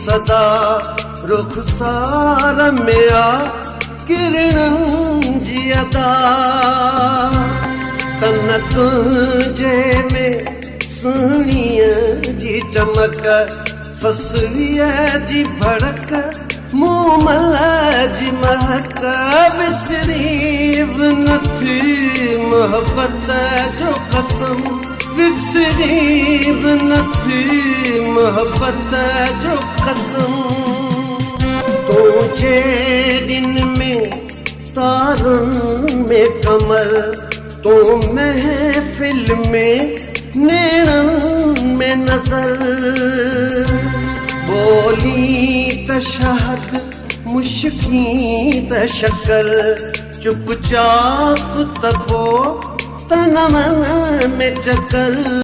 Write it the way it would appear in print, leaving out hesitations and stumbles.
सदा रुखसार में आ किरणन जी अदा तन तुझे में सुनिया जी चमक ससुरिया जी भड़क मूमल जी महक विसरीब नथी मोहब्बत जो कसम विसरीब नथी मोहब्बत जो कसम तुझे दिन में तारन में कमर तो महफिल में नैनन में नजर बोली तशहद मुश्की तशक्कर चुपचाप तबो तन मन में चक्कर।